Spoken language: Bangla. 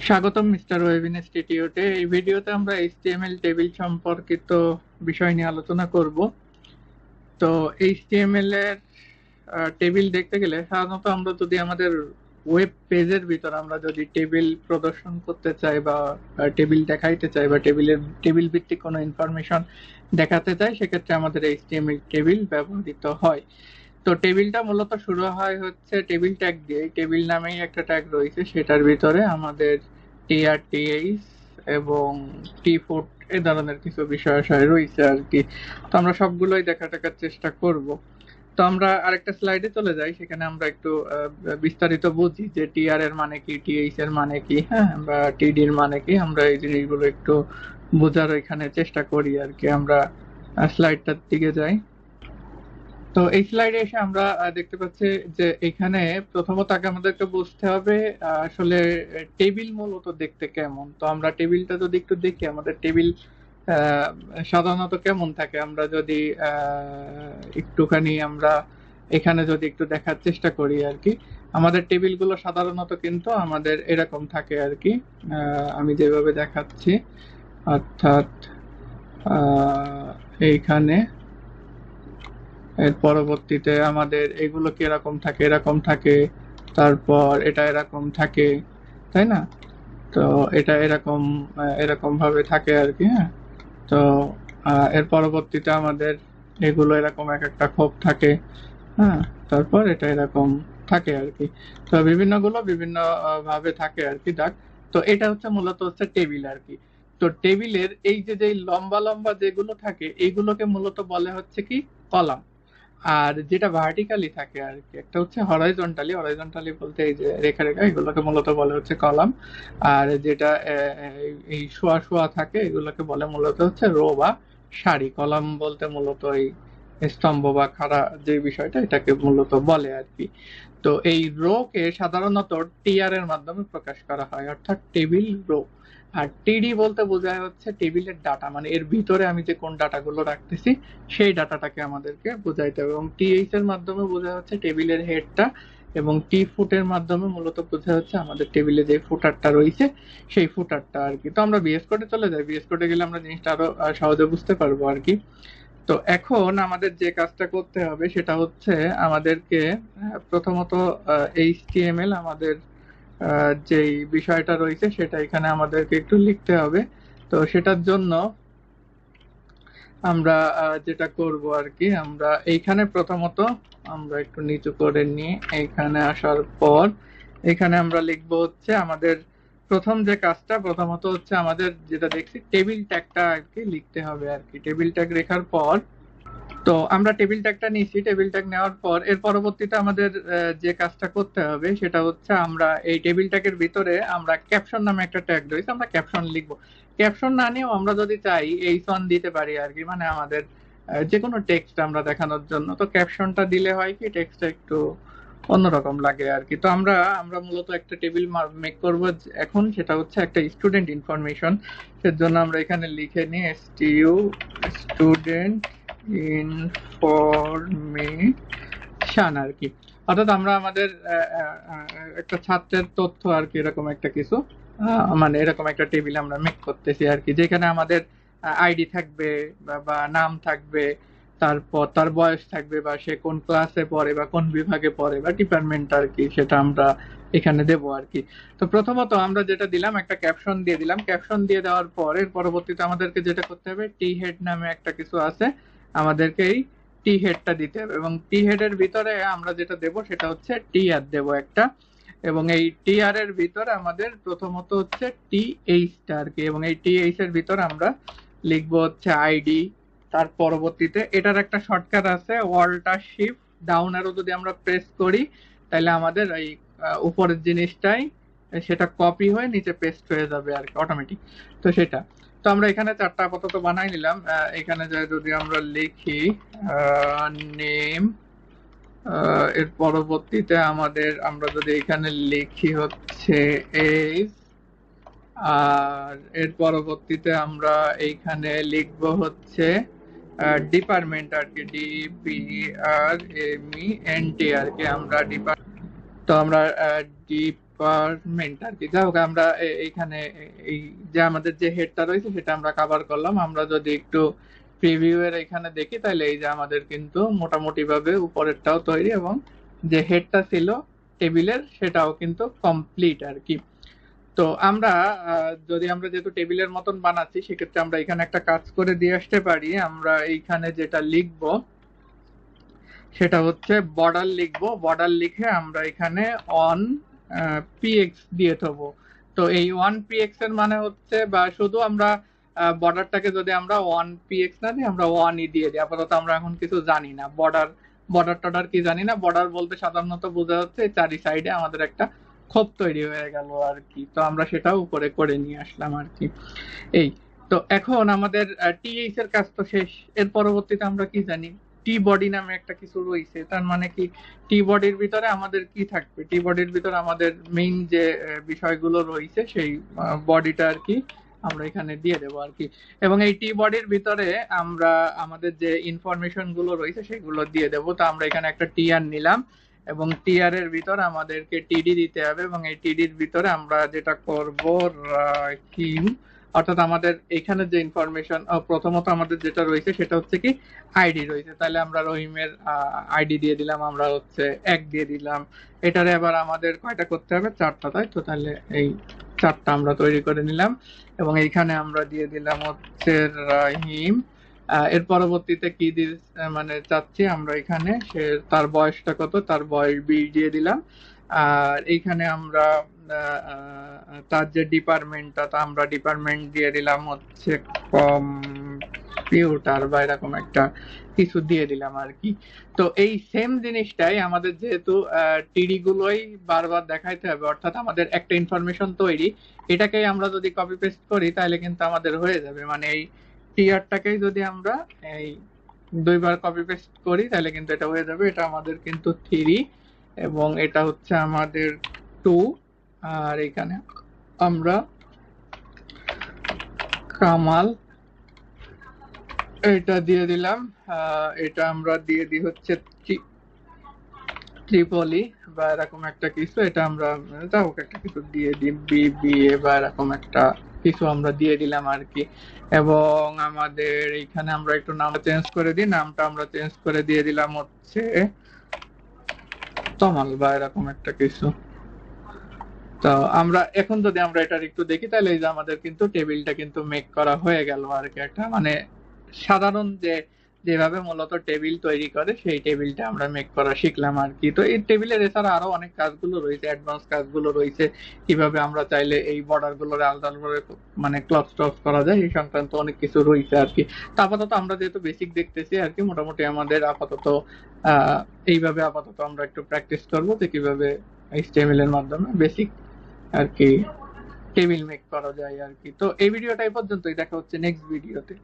স্বাগতম মিস্টার ওয়েব ইনস্টিটিউটে। এই ভিডিওতে আমরা এইচটিএমএল টেবিল সম্পর্কিত বিষয় নিয়ে আলোচনা করব। তো এইচটিএমএল এর টেবিল দেখতে গেলে সাধারণত আমরা যদি আমাদের ওয়েব পেজের ভিতর আমরা যদি টেবিল প্রদর্শন করতে চাই বা টেবিল দেখাইতে চাই বা টেবিল ভিত্তিক কোনো ইনফরমেশন দেখাতে চাই, সেক্ষেত্রে আমাদের এইচটিএমএল টেবিল ব্যবহৃত হয়। তো টেবিলটা মূলত শুরু হয় হচ্ছে টেবিল ট্যাগ দিয়ে। টেবিল নামেই একটা ট্যাগ রয়েছে, সেটার ভিতরে আমাদের টিআর, টিএইচ এবং টি ফুট এ ধরনের কিছু বিষয় আশয় রয়েছে আর কি। তো আমরা সবগুলোই দেখার চেষ্টা করব। তো আমরা আরেকটা স্লাইডে চলে যাই, সেখানে আমরা একটু বিস্তারিত বুঝি যে টিআর এর মানে কি, টিএইচ এর মানে কি, হ্যাঁ, বা টিডি এর মানে কি। আমরা এই জিনিসগুলো একটু বোঝার এখানে চেষ্টা করি আর কি। আমরা স্লাইডটার দিকে যাই। তো এই স্লাইডে এসে আমরা দেখতে পাচ্ছি যে এখানে প্রথমত আগে আমাদেরকে বুঝতে হবে আসলে টেবিল মূলত দেখতে কেমন। তো আমরা টেবিলটা যদি একটু দেখি, আমাদের টেবিল সাধারণত কেমন থাকে, আমরা যদি একটুখানি আমরা এখানে যদি একটু দেখার চেষ্টা করি আর কি। আমাদের টেবিলগুলো সাধারণত কিন্তু আমাদের এরকম থাকে আর কি। আমি যেভাবে দেখাচ্ছি, অর্থাৎ এইখানে এর পরবর্তীতে আমাদের এগুলো কি এরকম থাকে, তারপর এটা এরকম থাকে, তাই না? তো এটা এরকম এরকম ভাবে থাকে আর কি। হ্যাঁ, তো এর পরবর্তীতে আমাদের এগুলো এরকম এক একটা খোপ থাকে। হ্যাঁ, তারপর এটা এরকম থাকে আর কি। তো বিভিন্নগুলো বিভিন্ন ভাবে থাকে আর কি দাগ। তো এটা হচ্ছে মূলত হচ্ছে টেবিল আর কি। তো টেবিলের এই যে যে লম্বা লম্বা যেগুলো থাকে, এইগুলোকে মূলত বলে হচ্ছে কি কলাম। আর যেটা ভার্টিক্যালি থাকে আর কি, একটা হচ্ছে হরাইজন্টালি। হরাইজন্টালি বলতে এই যে রেখা রেখা, এগুলোকে মূলত বলে হচ্ছে কলাম। আর যেটা এই শোয়া শোয়া থাকে, এগুলোকে বলে মূলত হচ্ছে রো বা সারি। কলাম বলতে মূলত এই স্তম্ভ বা খাড়া যে বিষয়টা, এটাকে মূলত বলে আর কি। তো এই রো কে সাধারণত টিআর এর মাধ্যমে প্রকাশ করা হয়, অর্থাৎ টেবিল রো। আর টিডি বলতে বোঝায় হচ্ছে টেবিলের ডাটা, মানে এর ভিতরে আমি যে কোন ডাটাগুলো রাখতেছি সেই ডাটাটাকে আমাদেরকে বোঝাইতে হবে। এবং টিএইচ এর মাধ্যমে বোঝা হচ্ছে টেবিলের হেডটা, এবং টি ফুটের মাধ্যমে মূলত বোঝা হচ্ছে আমাদের টেবিলে যে ফুটারটা রয়েছে সেই ফুটারটা আর কি। তো আমরা বিএস কোডে চলে যাই। বিএস কোডে গেলে আমরা জিনিসটা আরো সহজে বুঝতে পারবো আর কি। তো এখন আমাদের যে কাজটা করতে হবে সেটা হচ্ছে আমাদেরকে প্রথমত এইচটিএমএল আমাদের যেই বিষয়টা রয়েছে সেটা এখানে আমাদেরকে একটু লিখতে হবে। তো সেটার জন্য আমরা যেটা করব আর কি, আমরা এইখানে প্রথমত আমরা একটু নিচু করে নিয়ে এইখানে আসার পর এখানে আমরা লিখবো হচ্ছে আমাদের প্রথম যে কাজটা, প্রথমত হচ্ছে আমাদের যেটা দেখছি টেবিল ট্যাগটা আর কি লিখতে হবে আর কি। টেবিল ট্যাগ লেখার পর, তো আমরা টেবিল ট্যাগটা নিয়েছি। টেবিল ট্যাগ নেওয়ার পর এর পরবর্তীতে আমাদের যে কাজটা করতে হবে সেটা হচ্ছে আমরা এই টেবিল ট্যাগের ভিতরে আমরা ক্যাপশন নামে একটা ট্যাগ রয়েছে, আমরা ক্যাপশন লিখবো। ক্যাপশন না নিয়েও আমরা যদি চাই এইচন দিতে পারি আর কি, মানে আমাদের যে কোনো টেক্সট আমরা দেখানোর জন্য। তো ক্যাপশনটা দিলে হয় কি টেক্সটটা একটু অন্যরকম লাগে আর কি। তো আমরা আমরা মূলত একটা টেবিল মেক করব এখন, সেটা হচ্ছে একটা স্টুডেন্ট ইনফরমেশন। এর জন্য আমরা এখানে লিখে নিই এসটিইউ স্টুডেন্ট ইনফরমেশন আর কি। অর্থাৎ আমরা আমাদের একটা ছাত্রের তথ্য আর কি, এরকম একটা কিছু মানে এরকম একটা টেবিল আমরা মেক করতেছি আর কি, যেখানে আমাদের আইডি থাকবে বা নাম থাকবে, তারপর তার বয়স থাকবে, বা সে কোন ক্লাসে পড়ে বা কোন বিভাগে পড়ে বা ডিপার্টমেন্ট আর কি, সেটা আমরা এখানে দেবো আর কি। তো প্রথমত আমরা যেটা দিলাম, একটা ক্যাপশন দিয়ে দিলাম। ক্যাপশন দিয়ে দেওয়ার পরে পরবর্তীতে আমাদেরকে যেটা করতে হবে, টি হেড নামে একটা কিছু আছে, আমাদেরকে এই টি হেডটা দিতে হবে। এবং টি হেডের ভিতরে আমরা যেটা দেব সেটা হচ্ছে টি আর দেবো একটা। এবং এই টি আর এর ভিতরে আমাদের প্রথমত হচ্ছে টি এইচটা আর কি। এবং এই টি এইচ এর ভিতরে আমরা লিখবো হচ্ছে আইডি। তার পরবর্তীতে এটার একটা শর্টকাট আছে, ওয়ালটা শিফট ডাউন অ্যারো যদি আমরা প্রেস করি, তাহলে আমাদের এই উপরের জিনিসটাই সেটা কপি হয়ে নিচে পেস্ট হয়ে যাবে আর কি, অটোমেটিক। তো সেটা, তো আমরা এখানে চারটা আপাতত বানাই নিলাম। এখানে যদি আমরা লিখি নেম, এর পরবর্তীতে আমাদের আমরা যদি এখানে লিখি হচ্ছে এজ, আর এর পরবর্তীতে আমরা এইখানে লিখব হচ্ছে ডিপার্টমেন্ট আর কি, ডিপিআরএমইএনটি আর কি। আমরা তো আমরা রিকোয়ারমেন্ট আর কি। যাই হোক, আমরা এইখানে এই যে আমাদের যে হেডটা রয়েছে সেটা আমরা কভার করলাম। আমরা যদি একটু প্রিভিউ এর এখানে দেখি তাহলে এই যে আমাদের কিন্তু মোটামুটি ভাবে উপরেরটাও তৈরি এবং যে হেডটা ছিল টেবিলের সেটাও কিন্তু কমপ্লিট আর কি। তো আমরা যদি আমরা যেহেতু টেবিলের মতন বানাচ্ছি সেক্ষেত্রে আমরা এখানে একটা কাজ করে দিয়ে আসতে পারি। আমরা এইখানে যেটা লিখবো সেটা হচ্ছে বর্ডার লিখবো। বর্ডার লিখে আমরা এখানে অন পিএক্স দিয়ে দেবো। তো এই 1px এর মানে হচ্ছে, বা শুধু আমরা বর্ডারটাকে যদি আমরা 1px না দিই, আমরা 1ই দিয়ে দিই। আপাতত আমরা এখন কিছু জানি না, বর্ডার টর্ডার কি জানি না। বর্ডার বলতে সাধারণত বোঝা যাচ্ছে চারি সাইডে আমাদের একটা খোপ তৈরি হয়ে গেল আর কি। তো আমরা সেটাও উপরে করে নিয়ে আসলাম আর কি। এই তো এখন আমাদের টিএইচ এর কাজ তো শেষ। এর পরবর্তীতে আমরা কি জানি, টি বডি নামে একটা কিছু রয়েছে। তার মানে কি, টি বডির ভিতরে আমাদের কি থাকবে, টি বডির ভিতরে আমাদের মেইন যে বিষয়গুলো রয়েছে সেই বডিটা আর কি আমরা এখানে দিয়ে দেবো আর কি। এবং এই টি বডির ভিতরে আমরা আমাদের যে ইনফরমেশন গুলো রয়েছে সেগুলো দিয়ে দেবো। তো আমরা এখানে একটা টিআর নিলাম এবং টিআর এর ভিতর আমাদেরকে টিডি দিতে হবে এবং এই টিডির ভিতরে আমরা যেটা করব রাহিম, অর্থাৎ আমাদের এখানে যে ইনফরমেশন প্রথমত আমাদের যেটা রয়েছে সেটা হচ্ছে কি আইডি রয়েছে। তাহলে আমরা রহিমের আইডি দিয়ে দিলাম, আমরা হচ্ছে 1 দিয়ে দিলাম। এটারে এবার আমাদের কয়টা করতে হবে, 4টা, তাই তো? তাহলে এই 4টা আমরা তৈরি করে নিলাম এবং এইখানে আমরা দিয়ে দিলাম হচ্ছে রাহিম। এর পরবর্তীতে কি মানে চাচ্ছি আমরা এখানে, সে তার বয়সটা কত, তার বয়স 20 দিয়ে দিলাম। আর এইখানে আমরা তার যে ডিপার্টমেন্টটা, তা আমরা ডিপার্টমেন্ট দিয়ে দিলাম হচ্ছে কম্পিউটার বা এরকম একটা কিছু দিয়ে দিলাম আর কি। তো এই সেম জিনিসটাই আমাদের যেহেতু টিডি গুলোই বারবার দেখাইতে হবে, অর্থাৎ আমাদের একটা ইনফরমেশন তৈরি, এটাকেই আমরা যদি কপি পেস্ট করি তাহলে কিন্তু আমাদের হয়ে যাবে। মানে এই টিআরটাকেই যদি আমরা এই 2বার কপি পেস্ট করি তাহলে কিন্তু এটা হয়ে যাবে। এটা আমাদের কিন্তু 3 এবং এটা হচ্ছে আমাদের 2। আর এখানে আমরা কামাল এটা দিয়ে দিলাম। এটা আমরা দিয়ে দিই হচ্ছে ত্রিপলি বা এরকম একটা কিছু। এটা আমরা যাও একটা কিছু দিয়ে দিই বিবিএ বা এরকম একটা কিছু আমরা দিয়ে দিলাম আর কি। এবং আমাদের এইখানে আমরা একটু নাম চেঞ্জ করে দিই, নামটা আমরা চেঞ্জ করে দিয়ে দিলাম হচ্ছে তমাল বা এরকম একটা কিছু। তো আমরা এখন যদি আমরা এটা একটু দেখি তাহলে এই যে আমাদের কিন্তু টেবিলটা কিন্তু মেক করা হয়ে গেল আর কি। একটা মানে সাধারণ যেভাবে মূলত টেবিল তৈরি করে সেই টেবিলটা আমরা মেক করা শিখলাম আর কি। তো এই টেবিলের এছাড়া আরো অনেক কাজগুলো রয়েছে, অ্যাডভান্স কাজগুলো রয়েছে, কিভাবে আমরা চাইলে এই বর্ডার গুলোর আলাদা করে মানে ক্লজ টস করা যায় এই সংক্রান্ত অনেক কিছু রয়েছে আর কি। তো আপাতত আমরা যেহেতু বেসিক দেখতেছি আর কি, মোটামুটি আমাদের আপাতত এইভাবে আপাতত আমরা একটু প্র্যাকটিস করবো যে কিভাবে এইচটিএমএল এর মাধ্যমে বেসিক আর কি টেবিল মেক করা যায় আর কি। তো এই ভিডিওটা এই পর্যন্তই, দেখা হচ্ছে নেক্সট ভিডিওতে।